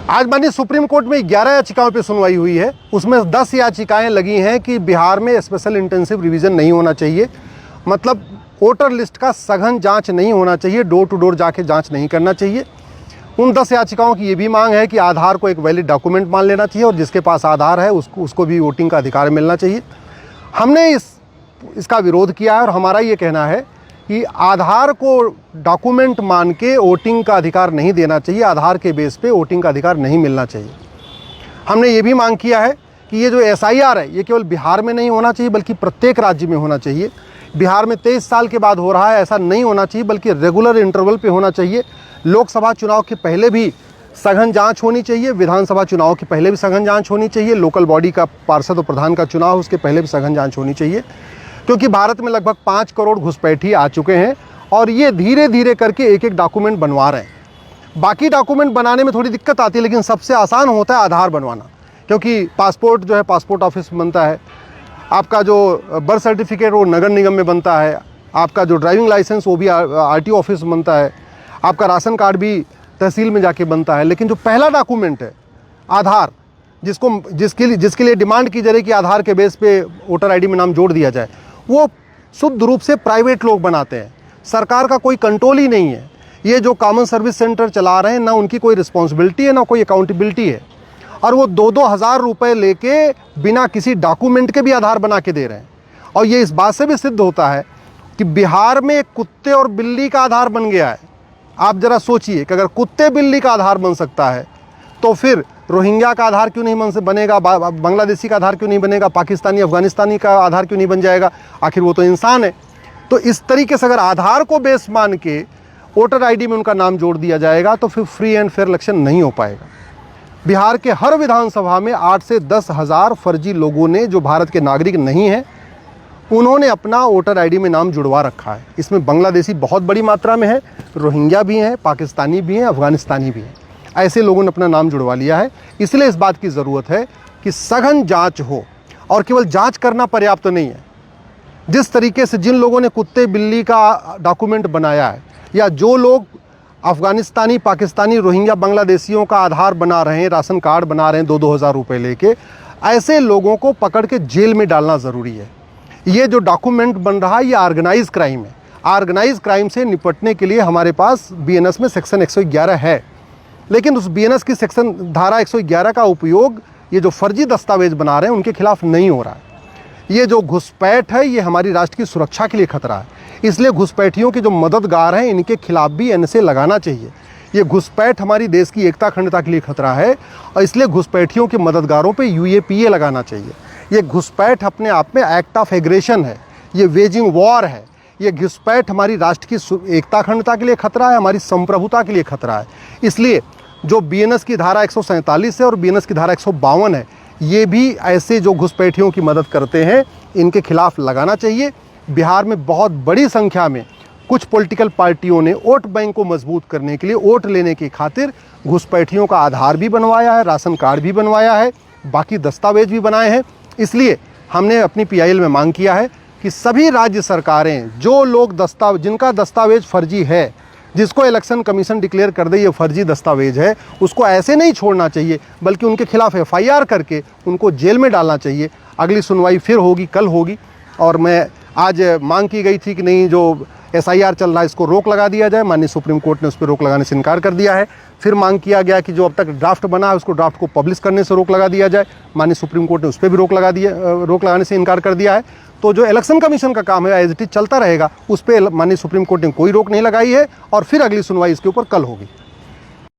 आज माननीय supreme court में 11 याचिकाओं पर सुनवाई हुई है। उसमें 10 याचिकाएं लगी हैं कि बिहार में स्पेशल इंटेंसिव रिवीजन नहीं होना चाहिए, मतलब वोटर लिस्ट का सघन जांच नहीं होना चाहिए, डोर टू डोर जाके जांच नहीं करना चाहिए। उन 10 याचिकाओं की ये भी मांग है कि आधार को एक वैलिड डॉक्यूमेंट मान लेना चाहिए और जिसके पास आधार है उसको भी वोटिंग का अधिकार मिलना चाहिए। हमने इसका विरोध किया है और हमारा ये कहना है कि आधार को डॉक्यूमेंट मान के वोटिंग का अधिकार नहीं देना चाहिए, आधार के बेस पे वोटिंग का अधिकार नहीं मिलना चाहिए। हमने ये भी मांग किया है कि ये जो SIR है ये केवल बिहार में नहीं होना चाहिए बल्कि प्रत्येक राज्य में होना चाहिए। बिहार में 23 साल के बाद हो रहा है, ऐसा नहीं होना चाहिए बल्कि रेगुलर इंटरवल पे होना चाहिए। लोकसभा चुनाव के पहले भी सघन जांच होनी चाहिए, विधानसभा चुनाव के पहले भी सघन जांच होनी चाहिए, लोकल बॉडी का पार्षद और प्रधान का चुनाव उसके पहले भी सघन जांच होनी चाहिए, क्योंकि भारत में लगभग 5 करोड़ घुसपैठी आ चुके हैं और ये धीरे धीरे करके एक एक डॉक्यूमेंट बनवा रहे हैं। बाकी डॉक्यूमेंट बनाने में थोड़ी दिक्कत आती है, लेकिन सबसे आसान होता है आधार बनवाना, क्योंकि पासपोर्ट जो है पासपोर्ट ऑफिस में बनता है, आपका जो बर्थ सर्टिफिकेट वो नगर निगम में बनता है, आपका जो ड्राइविंग लाइसेंस वो भी RTO ऑफिस में बनता है, आपका राशन कार्ड भी तहसील में जाके बनता है। लेकिन जो पहला डॉक्यूमेंट है आधार, जिसके लिए डिमांड की जा रही है कि आधार के बेस पे वोटर ID में नाम जोड़ दिया जाए, वो शुद्ध रूप से प्राइवेट लोग बनाते हैं, सरकार का कोई कंट्रोल ही नहीं है। ये जो कॉमन सर्विस सेंटर चला रहे हैं ना उनकी कोई रिस्पॉन्सिबिलिटी है ना कोई अकाउंटेबिलिटी है, और वो 2-2 हज़ार रुपये लेके बिना किसी डॉक्यूमेंट के भी आधार बना के दे रहे हैं। और ये इस बात से भी सिद्ध होता है कि बिहार में कुत्ते और बिल्ली का आधार बन गया है। आप ज़रा सोचिए कि अगर कुत्ते बिल्ली का आधार बन सकता है तो फिर रोहिंग्या का आधार क्यों नहीं बनेगा, बांग्लादेशी का आधार क्यों नहीं बनेगा, पाकिस्तानी अफगानिस्तानी का आधार क्यों नहीं बन जाएगा? आखिर वो तो इंसान है। तो इस तरीके से अगर आधार को बेस मान के वोटर ID में उनका नाम जोड़ दिया जाएगा तो फिर फ्री एंड फेयर इलेक्शन नहीं हो पाएगा। बिहार के हर विधानसभा में 8 से 10 हज़ार फर्जी लोगों ने, जो भारत के नागरिक नहीं हैं, उन्होंने अपना वोटर ID में नाम जुड़वा रखा है। इसमें बांग्लादेशी बहुत बड़ी मात्रा में है, रोहिंग्या भी हैं, पाकिस्तानी भी हैं, अफगानिस्तानी भी हैं। ऐसे लोगों ने अपना नाम जुड़वा लिया है। इसलिए इस बात की ज़रूरत है कि सघन जांच हो, और केवल जांच करना पर्याप्त तो नहीं है। जिस तरीके से जिन लोगों ने कुत्ते बिल्ली का डॉक्यूमेंट बनाया है, या जो लोग अफगानिस्तानी, पाकिस्तानी, रोहिंग्या, बांग्लादेशियों का आधार बना रहे हैं, राशन कार्ड बना रहे हैं 2-2 हज़ार रुपये लेके, ऐसे लोगों को पकड़ के जेल में डालना ज़रूरी है। ये जो डॉक्यूमेंट बन रहा है ये ऑर्गेनाइज क्राइम है। ऑर्गेनाइज क्राइम से निपटने के लिए हमारे पास BNS में सेक्शन 111 है, लेकिन उस BNS की सेक्शन धारा 111 का उपयोग ये जो फर्जी दस्तावेज बना रहे हैं उनके खिलाफ नहीं हो रहा है। ये जो घुसपैठ है ये हमारी राष्ट्र की सुरक्षा के लिए खतरा है, इसलिए घुसपैठियों के जो मददगार हैं इनके खिलाफ भी NSA लगाना चाहिए। ये घुसपैठ हमारी देश की एकता अखंडता के लिए खतरा है और इसलिए घुसपैठियों के मददगारों पे UAPA लगाना चाहिए। ये घुसपैठ अपने आप में एक्ट ऑफ एग्रेशन है, ये वेजिंग वॉर है। ये घुसपैठ हमारी राष्ट्र की एकता अखंडता के लिए खतरा है, हमारी संप्रभुता के लिए खतरा है। इसलिए जो BNS की धारा 147 है और BNS की धारा 152 है, ये भी ऐसे जो घुसपैठियों की मदद करते हैं इनके खिलाफ लगाना चाहिए। बिहार में बहुत बड़ी संख्या में कुछ पॉलिटिकल पार्टियों ने वोट बैंक को मजबूत करने के लिए, वोट लेने की खातिर घुसपैठियों का आधार भी बनवाया है, राशन कार्ड भी बनवाया है, बाकी दस्तावेज भी बनाए हैं। इसलिए हमने अपनी PIL में मांग किया है कि सभी राज्य सरकारें, जो लोग जिनका दस्तावेज फर्जी है, जिसको इलेक्शन कमीशन डिक्लेयर कर दे ये फर्जी दस्तावेज है, उसको ऐसे नहीं छोड़ना चाहिए बल्कि उनके खिलाफ FIR करके उनको जेल में डालना चाहिए। अगली सुनवाई फिर होगी, कल होगी, और मैं आज मांग की गई थी कि नहीं, जो SIR चल रहा है इसको रोक लगा दिया जाए। माननीय सुप्रीम कोर्ट ने उस पर रोक लगाने से इनकार कर दिया है। फिर मांग किया गया कि जो अब तक ड्राफ्ट बना है उसको ड्राफ्ट को पब्लिश करने से रोक लगा दिया जाए। माननीय सुप्रीम कोर्ट ने उस पर भी रोक लगाने से इनकार कर दिया है। तो जो इलेक्शन कमीशन का काम है एज इट इज चलता रहेगा, उस पर माननीय सुप्रीम कोर्ट ने कोई रोक नहीं लगाई है और फिर अगली सुनवाई इसके ऊपर कल होगी।